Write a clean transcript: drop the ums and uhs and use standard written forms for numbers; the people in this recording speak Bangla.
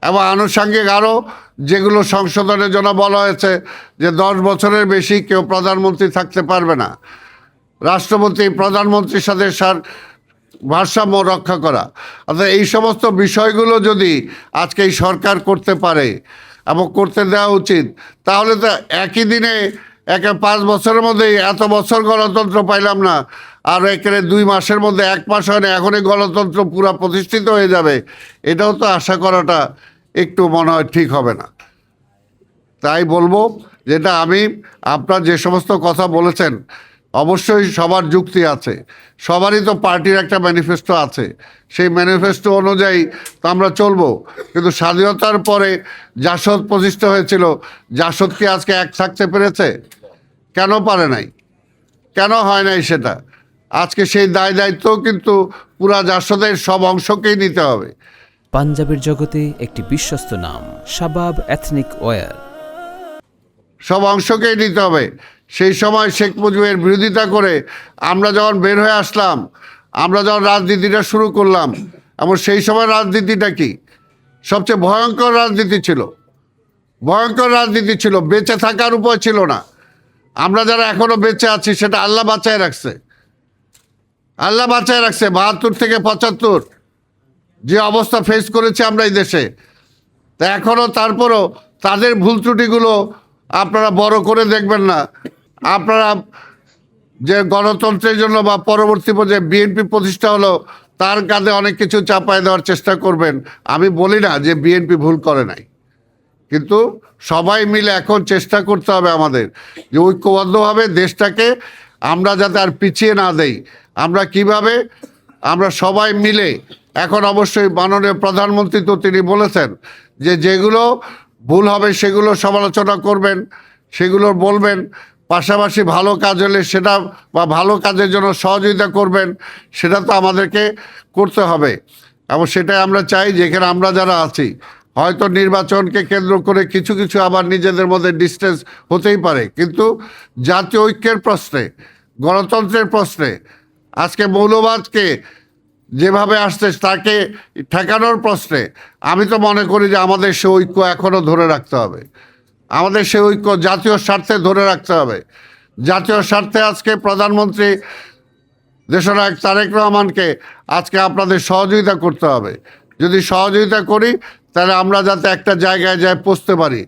এবং আনুষঙ্গিক আরও যেগুলো সংশোধনের জন্য বলা হয়েছে যে 10 বছরের বেশি কেউ প্রধানমন্ত্রী থাকতে পারবে না, রাষ্ট্রপতি প্রধানমন্ত্রীর সাথে ভারসাম্য রক্ষা করা, অর্থাৎ এই সমস্ত বিষয়গুলো যদি আজকে এই সরকার করতে পারে এবং করতে দেওয়া উচিত, তাহলে তো একই দিনে 5 বছরের মধ্যেই এত বছর গণতন্ত্র পাইলাম না, আর একেবারে 2 মাসের মধ্যে 1 মাস হয় না এখনই গণতন্ত্র পুরো প্রতিষ্ঠিত হয়ে যাবে, এটাও তো আশা করাটা একটু মনে হয় ঠিক হবে না। তাই বলবো যেটা আপনার যে সমস্ত কথা বলেছেন অবশ্যই সবার যুক্তি আছে, সবারই তো পার্টির একটা ম্যানিফেস্টো আছে, সেই ম্যানিফেস্টো অনুযায়ী তো আমরা চলবো। কিন্তু স্বাধীনতার পরে জাসদ প্রতিষ্ঠা হয়েছিল, জাসদ কি আজকে এক থাকতে পেরেছে? কেন পারে নাই? কেন হয় নাই সেটা? আজকে সেই দায়িত্ব কিন্তু পুরা জাসদের সব অংশকেই নিতে হবে। পাঞ্জাবের জগতে একটি বিশ্বস্ত নাম শাবাব এথনিক ওয়্যার, সব অংশকেই নিতে হবে। সেই সময় শেখ মুজিবের বিরোধিতা করে আমরা যখন বের হয়ে আসলাম, আমরা যখন রাজনীতিটা শুরু করলাম, এবং সেই সময় রাজনীতিটা কি সবচেয়ে ভয়ঙ্কর রাজনীতি ছিল, ভয়ঙ্কর রাজনীতি ছিল, বেঁচে থাকার উপায় ছিল না। আমরা যারা এখনো বেঁচে আছি সেটা আল্লাহ বাঁচায় রাখছে, আল্লাহ বাঁচায় রাখছে। 72 থেকে 75 যে অবস্থা ফেস করেছি আমরা এই দেশে, তা এখনো তারপরও তাদের ভুল ত্রুটিগুলো আপনারা বড় করে দেখবেন না। আপনারা যে গণতন্ত্রের জন্য বা পরবর্তী পর্যায়ে বিএনপি প্রতিষ্ঠা হলো তার কাঁধে অনেক কিছু চাপায় দেওয়ার চেষ্টা করবেন। আমি বলি না যে বিএনপি ভুল করে নাই, কিন্তু সবাই মিলে এখন চেষ্টা করতে হবে আমাদের যে ঐক্যবদ্ধভাবে দেশটাকে আমরা যাতে আর পিছিয়ে না দেই। আমরা কিভাবে আমরা সবাই মিলে এখন অবশ্যই মাননীয় প্রধানমন্ত্রী তো তিনি বলেছেন যে যেগুলো ভুল হবে সেগুলো সমালোচনা করবেন, সেগুলো বলবেন, পাশাপাশি ভালো কাজ হলে সেটা বা ভালো কাজের জন্য সহযোগিতা করবেন, সেটা তো আমাদেরকে করতে হবে। এবং সেটাই আমরা চাই যেখানে আমরা যারা আছি, হয়তো নির্বাচনকে কেন্দ্র করে কিছু কিছু আবার নিজেদের মধ্যে ডিস্টেন্স হতেই পারে, কিন্তু জাতীয় ঐক্যের প্রশ্নে, গণতন্ত্রের প্রশ্নে আজকে মৌলবাদকে যেভাবে আসছে তাকে ঠেকানোর প্রশ্নে আমি তো মনে করি যে আমাদের সে ঐক্য এখনও ধরে রাখতে হবে, আমাদের সে ঐক্য জাতীয় স্বার্থে ধরে রাখতে হবে। জাতীয় স্বার্থে আজকে প্রধানমন্ত্রী দেশনায়ক তারেক রহমানকে আজকে আপনাদের সহযোগিতা করতে হবে। যদি সহযোগিতা করি তাহলে আমরা যাতে একটা জায়গায় পৌঁছতে পারি।